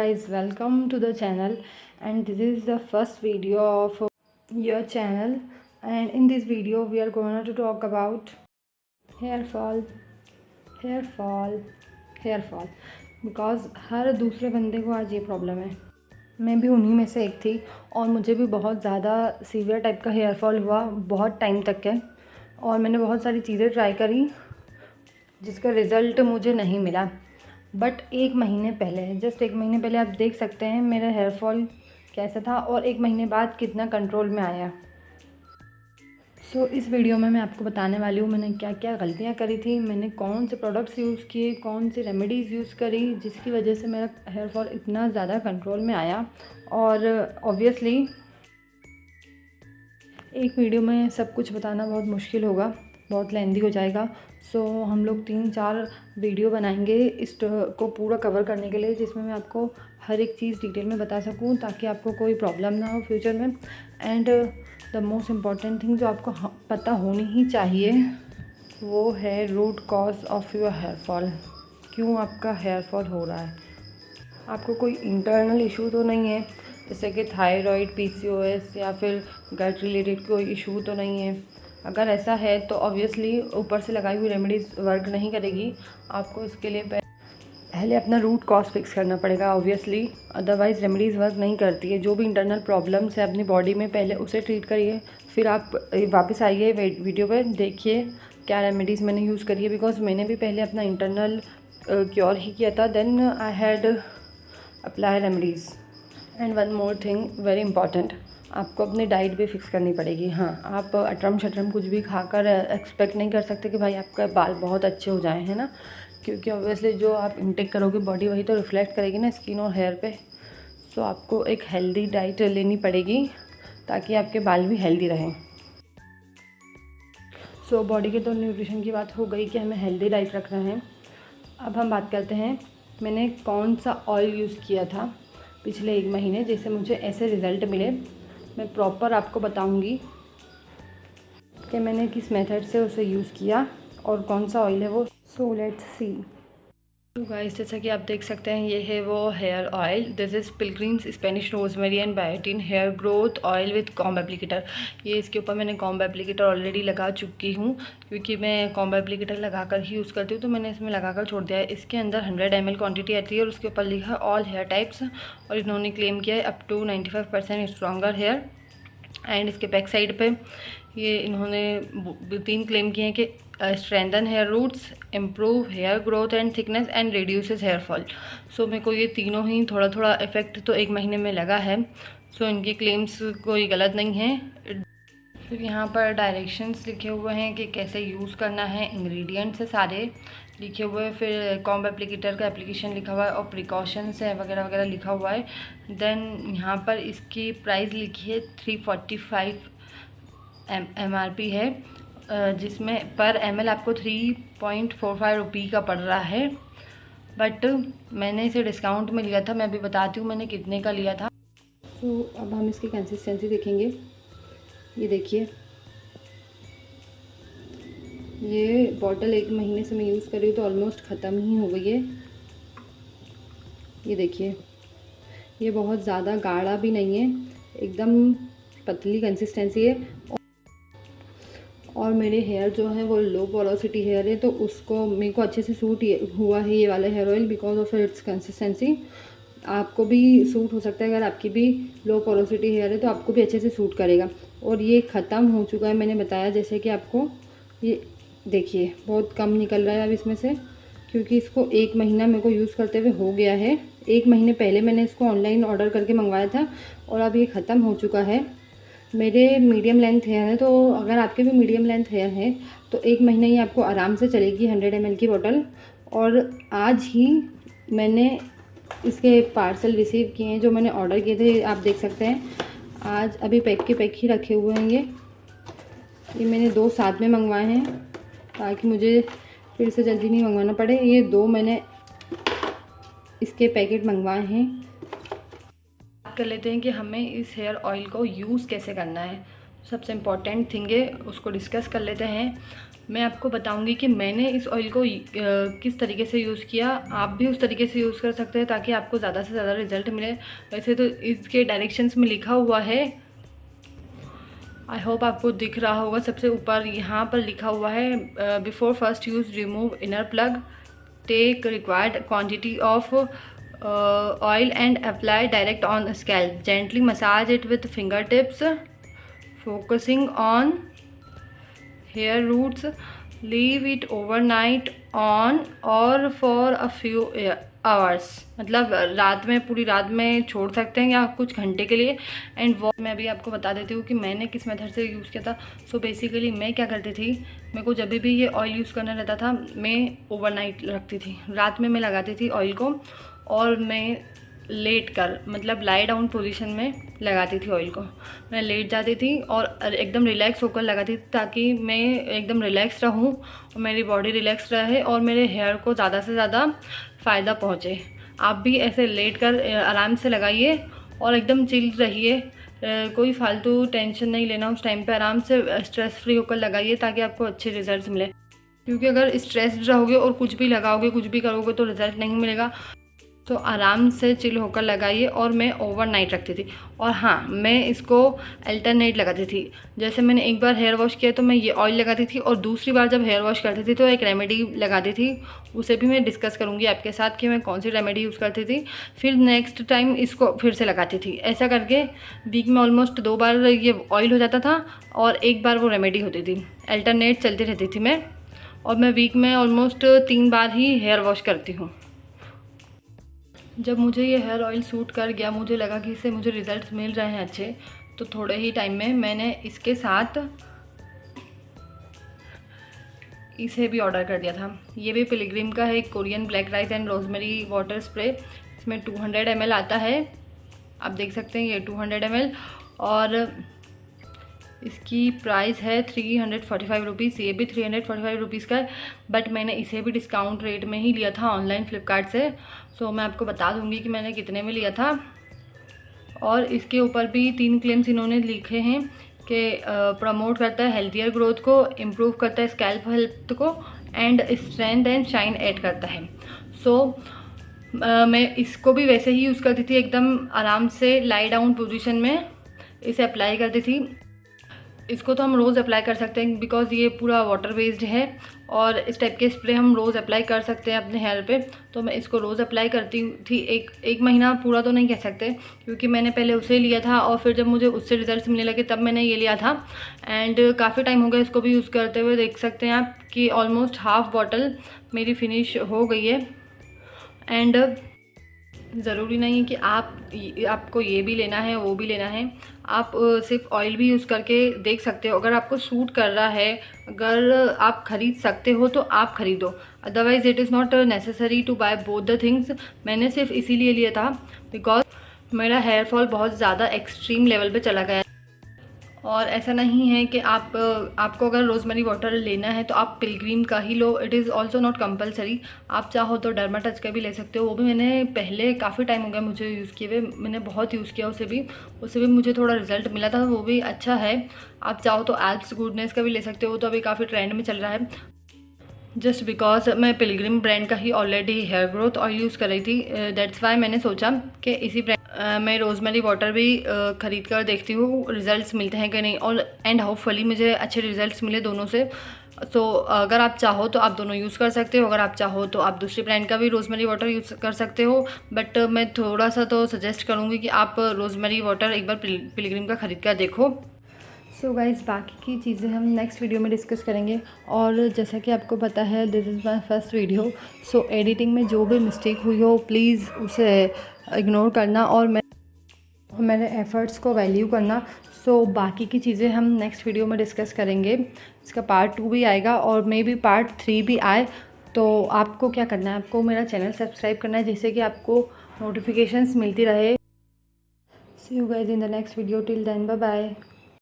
guys, welcome to the channel, and this is the first video of your channel. And in this video we are going to talk about hair fall, hair fall, hair fall, because हर दूसरे बंदे को आज ये problem है। मैं भी उन्हीं में से एक थी और मुझे भी बहुत ज़्यादा सीवियर टाइप का हेयर फॉल हुआ बहुत टाइम तक है, और मैंने बहुत सारी चीज़ें ट्राई करी जिसका रिज़ल्ट मुझे नहीं मिला। बट एक महीने पहले, जस्ट एक महीने पहले आप देख सकते हैं मेरा हेयर फॉल कैसा था और एक महीने बाद कितना कंट्रोल में आया। इस वीडियो में मैं आपको बताने वाली हूँ मैंने क्या क्या गलतियाँ करी थी, मैंने कौन से प्रोडक्ट्स यूज़ किए, कौन सी रेमेडीज़ यूज़ करी जिसकी वजह से मेरा हेयर फॉल इतना ज़्यादा कंट्रोल में आया। और ऑब्वियसली एक वीडियो में सब कुछ बताना बहुत मुश्किल होगा, बहुत लेंदी हो जाएगा। हम लोग 3-4 वीडियो बनाएंगे इस को पूरा कवर करने के लिए, जिसमें मैं आपको हर एक चीज़ डिटेल में बता सकूं ताकि आपको कोई प्रॉब्लम ना हो फ्यूचर में। And the most important thing जो आपको पता होनी ही चाहिए वो है root cause of your hair fall. क्यों आपका हेयर फॉल हो रहा है? आपको कोई इंटरनल इशू तो नहीं है, जैसे कि थायराइड, PCOS या फिर गट रिलेटेड कोई इशू तो नहीं है। अगर ऐसा है तो ऑब्वियसली ऊपर से लगाई हुई रेमेडीज़ वर्क नहीं करेगी। आपको इसके लिए पहले अपना रूट कॉज फिक्स करना पड़ेगा ऑब्वियसली, अदरवाइज़ रेमेडीज़ वर्क नहीं करती है। जो भी इंटरनल प्रॉब्लम्स है अपनी बॉडी में पहले उसे ट्रीट करिए, फिर आप वापस आइए वीडियो पे देखिए क्या रेमेडीज़ मैंने यूज़ करी है। बिकॉज मैंने भी पहले अपना इंटरनल क्योर ही किया था, then I had apply remedies. And one more thing very important, आपको अपनी डाइट भी फिक्स करनी पड़ेगी। हाँ, आप अटरम शटरम कुछ भी खाकर एक्सपेक्ट नहीं कर सकते कि भाई आपका बाल बहुत अच्छे हो जाएं, है ना, क्योंकि ऑब्वियसली जो आप इंटेक करोगे बॉडी वही तो रिफ्लेक्ट करेगी ना स्किन और हेयर पे। आपको एक हेल्दी डाइट लेनी पड़ेगी ताकि आपके बाल भी हेल्दी रहें। बॉडी के तो न्यूट्रिशन की बात हो गई कि हमें हेल्दी डाइट रखना है। अब हम बात करते हैं मैंने कौन सा ऑयल यूज़ किया था पिछले एक महीने जिससे मुझे ऐसे रिज़ल्ट मिले। मैं प्रॉपर आपको बताऊंगी कि मैंने किस मेथड से उसे यूज़ किया और कौन सा ऑयल है वो। Let's see. गाइस, जैसा कि आप देख सकते हैं ये है वो hair oil. This is Pilgrim's Spanish rosemary and biotin hair growth oil with comb applicator. ये इसके ऊपर मैंने कॉम्ब एप्लीकेटर ऑलरेडी लगा चुकी हूँ, क्योंकि मैं कॉम्ब एप्लीकेटर लगा कर ही यूज़ करती हूँ, तो मैंने इसमें लगा कर छोड़ दिया है। इसके अंदर 100 ml क्वान्टिटी आती है और उसके ऊपर लिखा है ऑल हेयर टाइप्स, और इन्होंने क्लेम किया है up to 95% stronger hair. And इसके बैक साइड पे ये इन्होंने 3 क्लेम किए हैं कि strengthen hair roots, improve hair growth and thickness and reduces hair fall. मेरे को ये तीनों ही थोड़ा थोड़ा इफेक्ट तो एक महीने में लगा है। इनकी क्लेम्स कोई गलत नहीं है। फिर यहाँ पर डायरेक्शंस लिखे हुए हैं कि कैसे यूज़ करना है, इंग्रेडिएंट्स है सारे लिखे हुए हैं। फिर कॉम्ब एप्लीकेटर का एप्लीकेशन लिखा हुआ है और प्रिकॉशंस है वगैरह वगैरह लिखा हुआ है। देन यहाँ पर इसकी प्राइस लिखी है 345 MRP है, जिसमें पर ml आपको 3.45 रुपये का पड़ रहा है। बट मैंने इसे डिस्काउंट में लिया था, मैं अभी बताती हूँ मैंने कितने का लिया था। अब हम इसकी कंसिस्टेंसी देखेंगे। ये देखिए, ये बॉटल एक महीने से मैं यूज़ कर रही हूँ तो ऑलमोस्ट ख़त्म ही हो गई है। ये देखिए, ये बहुत ज़्यादा गाढ़ा भी नहीं है, एकदम पतली कंसिस्टेंसी है। और मेरे हेयर जो है वो लो पोरोसिटी हेयर है, तो उसको मेरे को अच्छे से सूट हुआ है ये वाला hair oil because of its consistency. आपको भी सूट हो सकता है, अगर आपकी भी लो पोरोसिटी हेयर है तो आपको भी अच्छे से सूट करेगा। और ये ख़त्म हो चुका है, मैंने बताया जैसे कि आपको। ये देखिए बहुत कम निकल रहा है अब इसमें से, क्योंकि इसको एक महीना मेरे को यूज़ करते हुए हो गया है। एक महीने पहले मैंने इसको ऑनलाइन ऑर्डर करके मंगवाया था और अब ये ख़त्म हो चुका है। मेरे मीडियम लेंथ हेयर है, तो अगर आपके भी मीडियम लेंथ हेयर है तो एक महीना ही आपको आराम से चलेगी 100 ml की बोतल। और आज ही मैंने इसके पार्सल रिसीव किए हैं जो मैंने ऑर्डर किए थे, आप देख सकते हैं। आज अभी पैक के पैक ही रखे हुए हैं। ये मैंने 2 साथ में मंगवाए हैं ताकि मुझे फिर से जल्दी नहीं मंगवाना पड़े। ये 2 मैंने इसके पैकेट मंगवाए हैं। बात कर लेते हैं कि हमें इस हेयर ऑयल को यूज़ कैसे करना है। सबसे इम्पॉर्टेंट थिंग है उसको डिस्कस कर लेते हैं। मैं आपको बताऊंगी कि मैंने इस ऑयल को किस तरीके से यूज़ किया। आप भी उस तरीके से यूज़ कर सकते हैं ताकि आपको ज़्यादा से ज़्यादा रिजल्ट मिले। वैसे तो इसके डायरेक्शंस में लिखा हुआ है, आई होप आपको दिख रहा होगा, सबसे ऊपर यहाँ पर लिखा हुआ है before first use remove inner plug, take required quantity of oil and apply direct on scalp, gently massage it with finger tips, focusing on hair roots, leave it overnight on or for a few hours, मतलब रात में, पूरी रात में छोड़ सकते हैं या कुछ घंटे के लिए। एंड वो मैं अभी आपको बता देती हूँ कि मैंने किस मेथड से यूज़ किया था। सो बेसिकली मैं क्या करती थी, मेरे को जब भी ये ऑयल यूज़ करना रहता था मैं ओवरनाइट रखती थी, रात में मैं लगाती थी ऑयल को और मैं लेट कर, मतलब लाई डाउन पोजीशन में लगाती थी ऑयल को। मैं लेट जाती थी और एकदम रिलैक्स होकर लगाती थी ताकि मैं एकदम रिलैक्स रहूं और मेरी बॉडी रिलैक्स रहे और मेरे हेयर को ज़्यादा से ज़्यादा फ़ायदा पहुंचे। आप भी ऐसे लेट कर आराम से लगाइए और एकदम चिल रहिए, कोई फालतू टेंशन नहीं लेना उस टाइम पे, आराम से स्ट्रेस फ्री होकर लगाइए ताकि आपको अच्छे रिजल्ट्स मिले। क्योंकि अगर स्ट्रेस्ड रहोगे और कुछ भी लगाओगे, कुछ भी करोगे तो रिज़ल्ट नहीं मिलेगा। तो आराम से चिल होकर लगाइए। और मैं ओवरनाइट रखती थी। और हाँ, मैं इसको अल्टरनेट लगाती थी। जैसे मैंने एक बार हेयर वॉश किया तो मैं ये ऑयल लगाती थी और दूसरी बार जब हेयर वॉश करती थी तो एक रेमेडी लगाती थी। उसे भी मैं डिस्कस करूँगी आपके साथ कि मैं कौन सी रेमेडी यूज़ करती थी। फिर नेक्स्ट टाइम इसको फिर से लगाती थी। ऐसा करके वीक में ऑलमोस्ट 2 बार ये ऑयल हो जाता था और 1 बार वो रेमेडी होती थी। अल्टरनेट चलती रहती थी मैं। और मैं वीक में ऑलमोस्ट 3 बार ही हेयर वॉश करती हूँ। जब मुझे ये हेयर ऑयल सूट कर गया, मुझे लगा कि इससे मुझे रिज़ल्ट्स मिल रहे हैं अच्छे, तो थोड़े ही टाइम में मैंने इसके साथ इसे भी ऑर्डर कर दिया था। ये भी पिलग्रिम का है, Korean black rice and rosemary water spray. इसमें 200 ml आता है, आप देख सकते हैं ये 200 ml। और इसकी प्राइस है 345 रुपीज़। ये भी 345 रुपीज़ का है, बट मैंने इसे भी डिस्काउंट रेट में ही लिया था ऑनलाइन फ्लिपकार्ट से। सो मैं आपको बता दूंगी कि मैंने कितने में लिया था। और इसके ऊपर भी 3 क्लेम्स इन्होंने लिखे हैं कि प्रमोट करता है हेल्थियर ग्रोथ को, इम्प्रूव करता है स्कैल्प हेल्थ को, and strength and shine add करता है। सो मैं इसको भी वैसे ही यूज़ करती थी, एकदम आराम से लाई डाउन पोजीशन में इसे अप्लाई करती थी। इसको तो हम रोज़ अप्लाई कर सकते हैं बिकॉज़ ये पूरा वाटर बेस्ड है और इस टाइप के स्प्रे हम रोज़ अप्लाई कर सकते हैं अपने हेयर पे। तो मैं इसको रोज़ अप्लाई करती थी, एक महीना पूरा तो नहीं कह सकते क्योंकि मैंने पहले उसे लिया था और फिर जब मुझे उससे रिजल्ट्स मिलने लगे तब मैंने ये लिया था। एंड काफ़ी टाइम हो गया इसको भी यूज़ करते हुए। देख सकते हैं आप कि ऑलमोस्ट हाफ बॉटल मेरी फिनिश हो गई है। एंड ज़रूरी नहीं है कि आपको ये भी लेना है वो भी लेना है। आप सिर्फ ऑयल भी यूज़ करके देख सकते हो। अगर आपको सूट कर रहा है, अगर आप ख़रीद सकते हो तो आप ख़रीदो, otherwise it is not necessary to buy both the things. मैंने सिर्फ इसीलिए लिया था बिकॉज मेरा हेयर फॉल बहुत ज़्यादा एक्सट्रीम लेवल पे चला गया है। और ऐसा नहीं है कि आपको अगर रोज़मेरी वाटर लेना है तो आप पिलग्रिम का ही लो, it is also not compulsory. आप चाहो तो डर्माटच का भी ले सकते हो। वो भी मैंने पहले काफ़ी टाइम हो गया मुझे यूज़ किए हुए, मैंने बहुत यूज़ किया उससे भी मुझे थोड़ा रिजल्ट मिला था, वो भी अच्छा है। आप चाहो तो एल्प्स गुडनेस का भी ले सकते हो, तो अभी काफ़ी ट्रेंड में चल रहा है। जस्ट बिकॉज मैं पिलग्रिम ब्रांड का ही already hair growth oil use कर रही थी, दैट्स वाई मैंने सोचा कि इसी ब्रांड मैं रोज़मेरी वाटर भी ख़रीद कर देखती हूँ रिज़ल्ट्स मिलते हैं कि नहीं। और एंड होपफुली मुझे अच्छे रिज़ल्ट्स मिले दोनों से। सो अगर आप चाहो तो आप दोनों यूज़ कर सकते हो, अगर आप चाहो तो आप दूसरी ब्रांड का भी रोज़मेरी वाटर यूज़ कर सकते हो। बट मैं थोड़ा सा तो सजेस्ट करूँगी कि आप रोज़मेरी वाटर एक बार पिलग्रिम का ख़रीद कर देखो। सो गाइज़, बाकी की चीज़ें हम नेक्स्ट वीडियो में डिस्कस करेंगे। और जैसा कि आपको पता है this is my first video, so editing में जो भी मिस्टेक हुई हो प्लीज़ उसे इग्नोर करना और मेरे एफ़र्ट्स को वैल्यू करना। सो बाकी की चीज़ें हम नेक्स्ट वीडियो में डिस्कस करेंगे। इसका पार्ट 2 भी आएगा और मे बी पार्ट 3 भी आए। तो आपको क्या करना है, आपको मेरा चैनल सब्सक्राइब करना है जिससे कि आपको नोटिफिकेशंस मिलती रहे। See you guys in the next video, till then bye bye.